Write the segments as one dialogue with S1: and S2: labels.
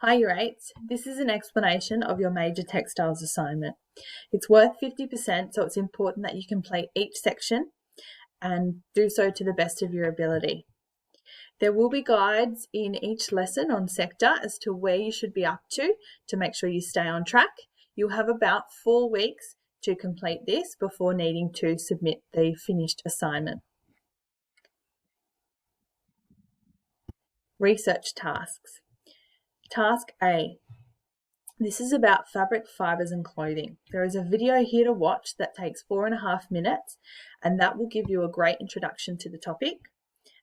S1: Hi Year 8s, this is an explanation of your major textiles assignment. It's worth 50%, so it's important that you complete each section and do so to the best of your ability. There will be guides in each lesson on sector as to where you should be up to make sure you stay on track. You'll have about 4 weeks to complete this before needing to submit the finished assignment. Research tasks. Task A. This is about fabric, fibres and clothing. There is a video here to watch that takes 4.5 minutes, and that will give you a great introduction to the topic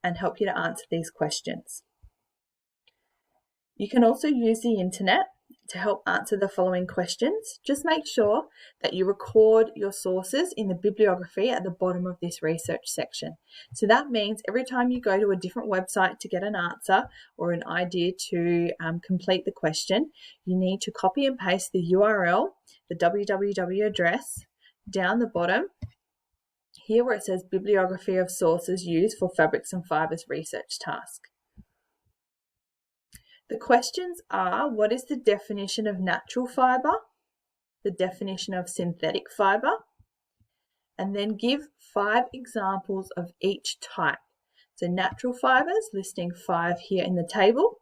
S1: and help you to answer these questions. You can also use the internet to help answer the following questions. Just make sure that you record your sources in the bibliography at the bottom of this research section. So that means every time you go to a different website to get an answer or an idea to complete the question, you need to copy and paste the URL, the www address, down the bottom here where it says bibliography of sources used for fabrics and fibres research task. The questions are, what is the definition of natural fibre, the definition of synthetic fibre, and then give 5 examples of each type. So natural fibres, listing 5 here in the table,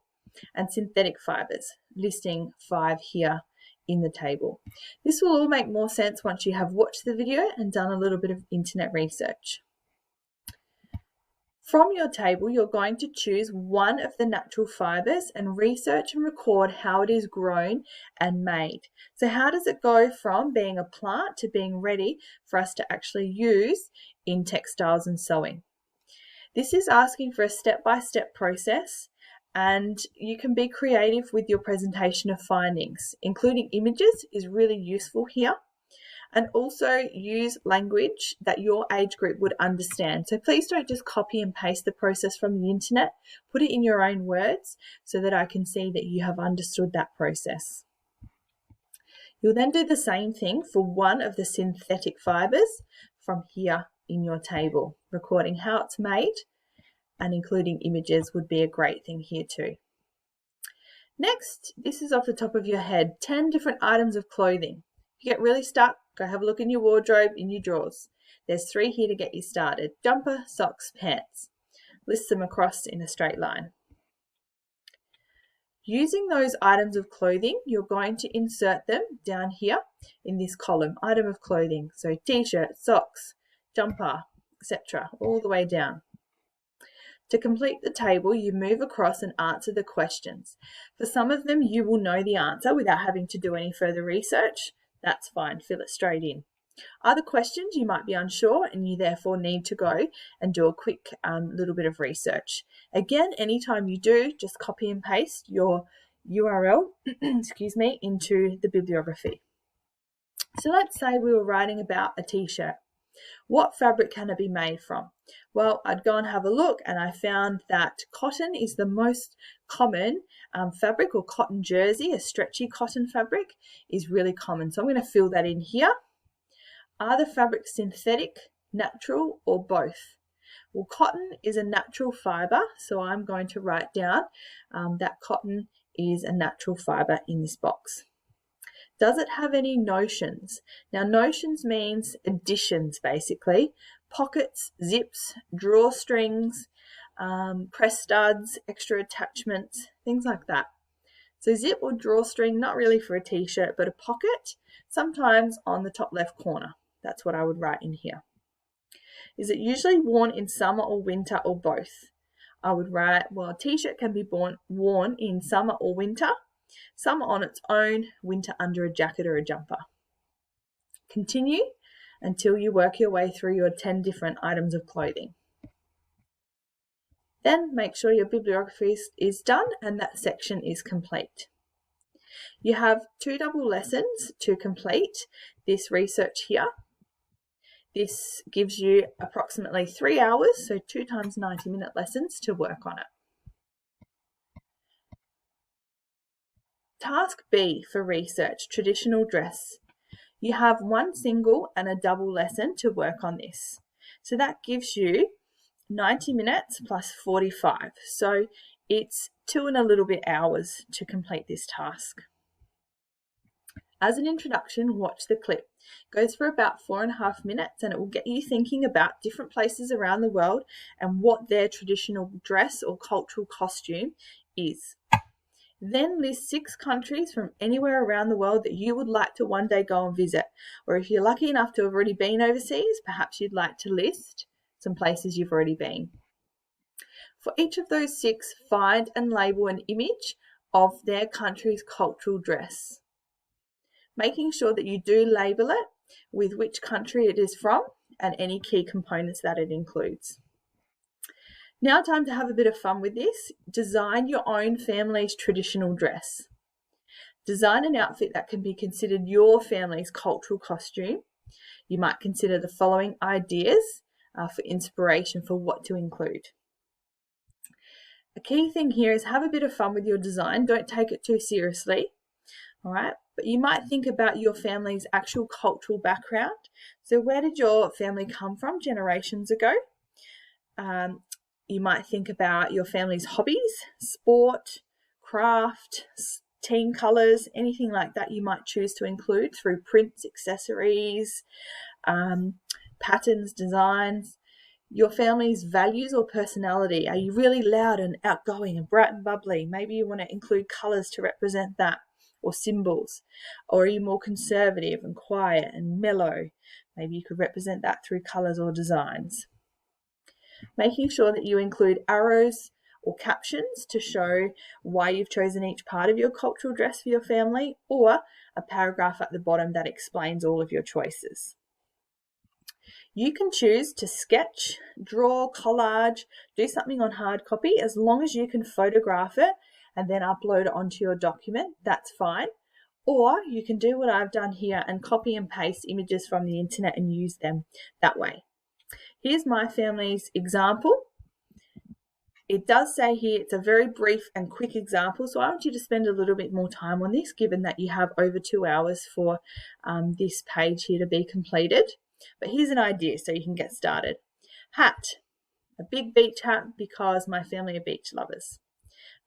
S1: and synthetic fibres, listing 5 here in the table. This will all make more sense once you have watched the video and done a little bit of internet research. From your table, you're going to choose one of the natural fibres and research and record how it is grown and made. So how does it go from being a plant to being ready for us to actually use in textiles and sewing? This is asking for a step-by-step process, and you can be creative with your presentation of findings. Including images is really useful here. And also use language that your age group would understand. So please don't just copy and paste the process from the internet. Put it in your own words so that I can see that you have understood that process. You'll then do the same thing for one of the synthetic fibres from here in your table. Recording how it's made and including images would be a great thing here too. Next, this is off the top of your head, 10 different items of clothing. If you get really stuck, go have a look in your wardrobe, in your drawers. There's 3 here to get you started. Jumper, socks, pants. List them across in a straight line. Using those items of clothing, you're going to insert them down here in this column, item of clothing. So t-shirt, socks, jumper, etc., all the way down. To complete the table, you move across and answer the questions. For some of them, you will know the answer without having to do any further research. That's fine, fill it straight in. Other questions you might be unsure and you therefore need to go and do a quick little bit of research. Again, anytime you do, just copy and paste your URL into the bibliography. So let's say we were writing about a t-shirt. What fabric can it be made from? Well, I'd go and have a look and I found that cotton is the most common fabric, or cotton jersey, a stretchy cotton fabric, is really common. So I'm going to fill that in here. Are the fabrics synthetic, natural, or both? Well, cotton is a natural fibre, so I'm going to write down that cotton is a natural fibre in this box. Does it have any notions? Now, notions means additions, basically. Pockets, zips, drawstrings, press studs, extra attachments, things like that. So zip or drawstring, not really for a t-shirt, but a pocket, sometimes on the top left corner. That's what I would write in here. Is it usually worn in summer or winter or both? I would write, well, a t-shirt can be worn in summer or winter. Summer on its own, winter under a jacket or a jumper. Continue until you work your way through your 10 different items of clothing. Then make sure your bibliography is done and that section is complete. You have 2 double lessons to complete this research here. This gives you approximately 3 hours, so 2 times 90-minute lessons to work on it. Task B for research, traditional dress. You have 1 single and a double lesson to work on this. So that gives you 90 minutes plus 45. So It's 2 and a little bit hours to complete this task. As an introduction, watch the clip. It goes for about 4.5 minutes and it will get you thinking about different places around the world and what their traditional dress or cultural costume is. Then list 6 countries from anywhere around the world that you would like to one day go and visit. Or if you're lucky enough to have already been overseas, perhaps you'd like to list some places you've already been. For each of those 6, find and label an image of their country's cultural dress, making sure that you do label it with which country it is from and any key components that it includes. Now time to have a bit of fun with this. Design your own family's traditional dress. Design an outfit that can be considered your family's cultural costume. You might consider the following ideas for inspiration for what to include. A key thing here is have a bit of fun with your design. Don't take it too seriously. All right, but you might think about your family's actual cultural background. So where did your family come from generations ago? You might think about your family's hobbies, sport, craft, team colours, anything like that you might choose to include through prints, accessories, patterns, designs. Your family's values or personality. Are you really loud and outgoing and bright and bubbly? Maybe you want to include colours to represent that, or symbols. Or are you more conservative and quiet and mellow? Maybe you could represent that through colours or designs. Making sure that you include arrows or captions to show why you've chosen each part of your cultural dress for your family, or a paragraph at the bottom that explains all of your choices. You can choose to sketch, draw, collage, do something on hard copy. As long as you can photograph it and then upload it onto your document, that's fine. Or you can do what I've done here and copy and paste images from the internet and use them that way. Here's my family's example. It does say here it's a very brief and quick example, so I want you to spend a little bit more time on this, given that you have over 2 hours for this page here to be completed. But here's an idea so you can get started. Hat, a big beach hat because my family are beach lovers.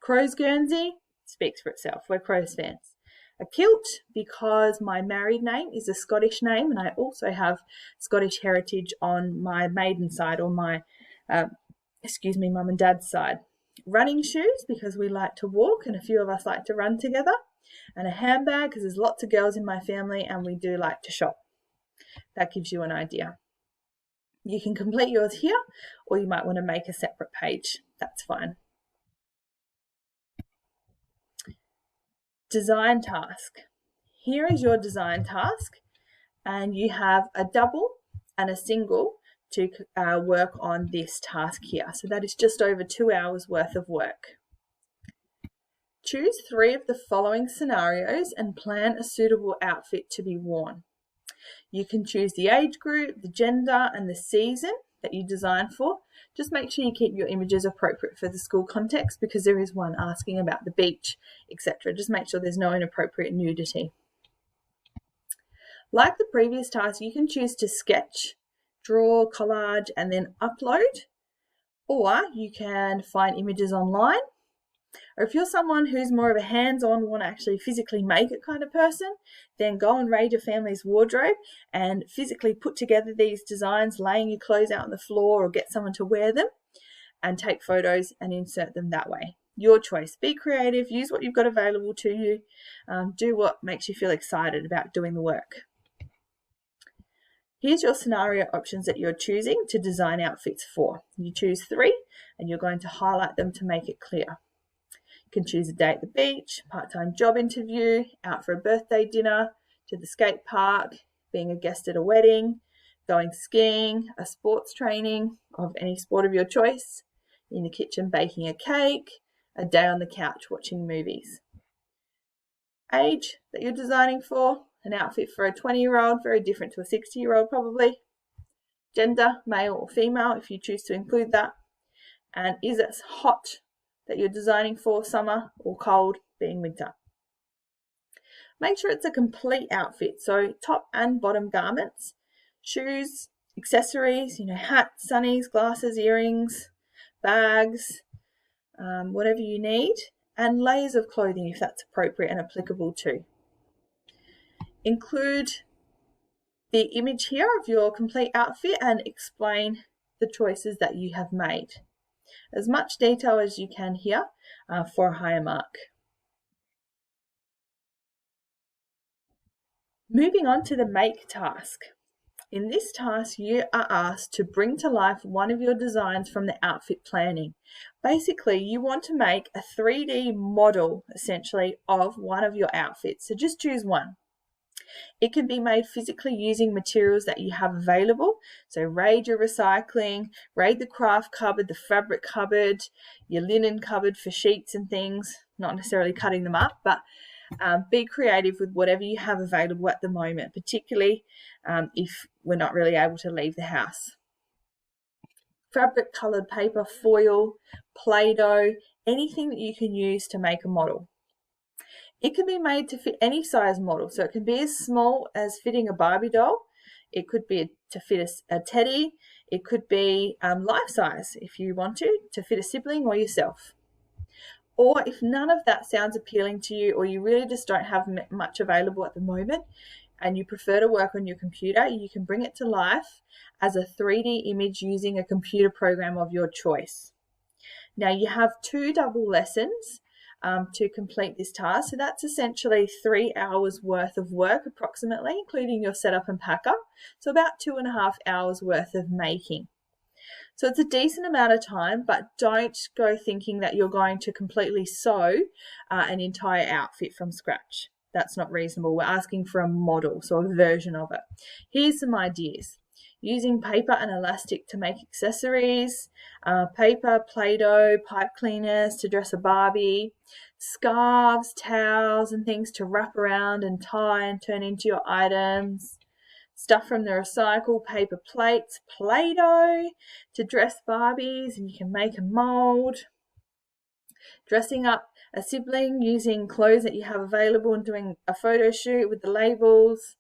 S1: Crow's Guernsey speaks for itself. We're Crows fans. A kilt because my married name is a Scottish name and I also have Scottish heritage on my maiden side, or my, mum and dad's side. Running shoes because we like to walk and a few of us like to run together. And a handbag because there's lots of girls in my family and we do like to shop. That gives you an idea. You can complete yours here, or you might want to make a separate page. That's fine. Design task. Here is your design task, and you have a double and a single to work on this task here. So that is just over 2 hours worth of work. Choose 3 of the following scenarios and plan a suitable outfit to be worn. You can choose the age group, the gender, and the season that you design for. Just make sure you keep your images appropriate for the school context, because there is one asking about the beach, etc. Just make sure there's no inappropriate nudity. Like the previous task, you can choose to sketch, draw, collage, and then upload, or you can find images online. Or if you're someone who's more of a hands-on, want to actually physically make it kind of person, then go and raid your family's wardrobe and physically put together these designs, laying your clothes out on the floor, or get someone to wear them and take photos and insert them that way. Your choice. Be creative, use what you've got available to you, do what makes you feel excited about doing the work. Here's your scenario options that you're choosing to design outfits for. You choose 3 and you're going to highlight them to make it clear. You can choose a day at the beach, part-time job interview, out for a birthday dinner, to the skate park, being a guest at a wedding, going skiing, a sports training of any sport of your choice, in the kitchen baking a cake, a day on the couch watching movies. Age that you're designing for, an outfit for a 20-year-old, very different to a 60-year-old probably. Gender, male or female, if you choose to include that. And is it hot that you're designing for, summer, or cold, being winter. Make sure it's a complete outfit, so top and bottom garments, shoes, accessories, hat, sunnies, glasses, earrings, bags, whatever you need, and layers of clothing if that's appropriate and applicable too. Include the image here of your complete outfit and explain the choices that you have made. As much detail as you can here for a higher mark. Moving on to the make task. In this task, you are asked to bring to life one of your designs from the outfit planning. Basically, you want to make a 3D model, essentially, of one of your outfits. So just choose one. It can be made physically using materials that you have available. So raid your recycling, raid the craft cupboard, the fabric cupboard, your linen cupboard for sheets and things, not necessarily cutting them up, but be creative with whatever you have available at the moment, particularly if we're not really able to leave the house. Fabric coloured paper, foil, Play-Doh, anything that you can use to make a model. It can be made to fit any size model, so it can be as small as fitting a Barbie doll. It could be to fit a teddy. It could be life size if you want to fit a sibling or yourself. Or if none of that sounds appealing to you, or you really just don't have much available at the moment and you prefer to work on your computer, you can bring it to life as a 3D image using a computer program of your choice. Now you have 2 double lessons to complete this task. So that's essentially 3 hours worth of work approximately, including your setup and pack up. So about 2.5 hours worth of making. So it's a decent amount of time, but don't go thinking that you're going to completely sew an entire outfit from scratch. That's not reasonable. We're asking for a model, so a version of it. Here's some ideas. Using paper and elastic to make accessories, paper, Play-Doh, pipe cleaners to dress a Barbie, scarves, towels and things to wrap around and tie and turn into your items, stuff from the recycled paper plates, Play-Doh to dress Barbies, and you can make a mold, dressing up a sibling using clothes that you have available and doing a photo shoot with the labels,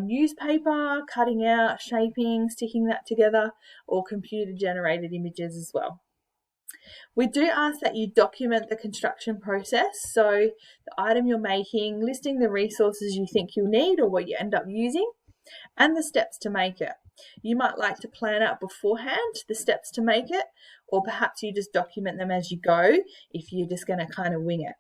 S1: newspaper, cutting out, shaping, sticking that together, or computer generated images as well. We do ask that you document the construction process, so the item you're making, listing the resources you think you'll need or what you end up using, and the steps to make it. You might like to plan out beforehand the steps to make it, or perhaps you just document them as you go if you're just going to kind of wing it.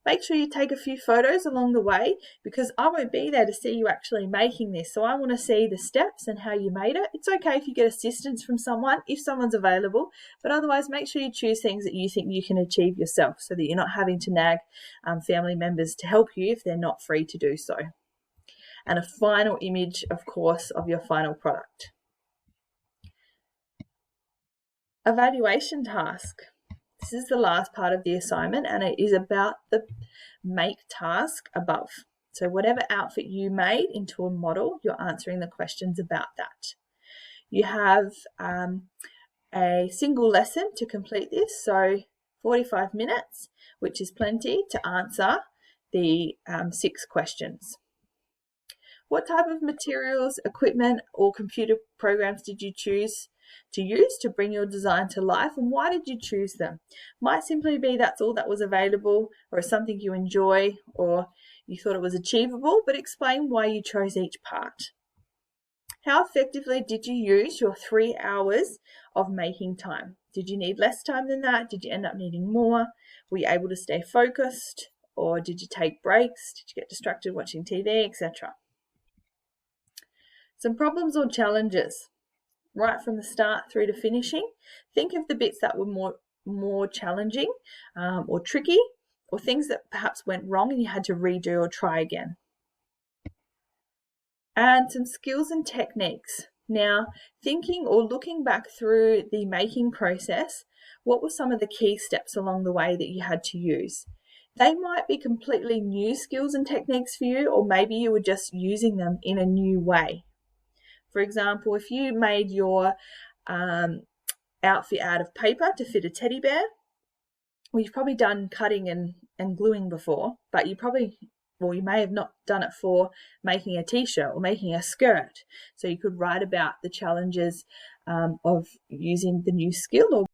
S1: Make sure you take a few photos along the way, because I won't be there to see you actually making this. So I want to see the steps and how you made it. It's okay if you get assistance from someone, if someone's available, but otherwise make sure you choose things that you think you can achieve yourself so that you're not having to nag family members to help you if they're not free to do so. And a final image, of course, of your final product. Evaluation task. This is the last part of the assignment, and it is about the make task above. So whatever outfit you made into a model, you're answering the questions about that. You have a single lesson to complete this, so 45 minutes, which is plenty to answer the 6 questions. What type of materials, equipment, or computer programs did you choose to use to bring your design to life, and why did you choose them? Might simply be that's all that was available, or something you enjoy, or you thought it was achievable, but explain why you chose each part. How effectively did you use your 3 hours of making time? Did you need less time than that? Did you end up needing more? Were you able to stay focused, or did you take breaks? Did you get distracted watching TV, etc.? Some problems or challenges. Right from the start through to finishing, think of the bits that were more challenging or tricky, or things that perhaps went wrong and you had to redo or try again. And some skills and techniques. Now, thinking or looking back through the making process, what were some of the key steps along the way that you had to use? They might be completely new skills and techniques for you, or maybe you were just using them in a new way. For example, if you made your outfit out of paper to fit a teddy bear, well, you've probably done cutting and gluing before, but you may have not done it for making a t-shirt or making a skirt. So you could write about the challenges of using the new skill or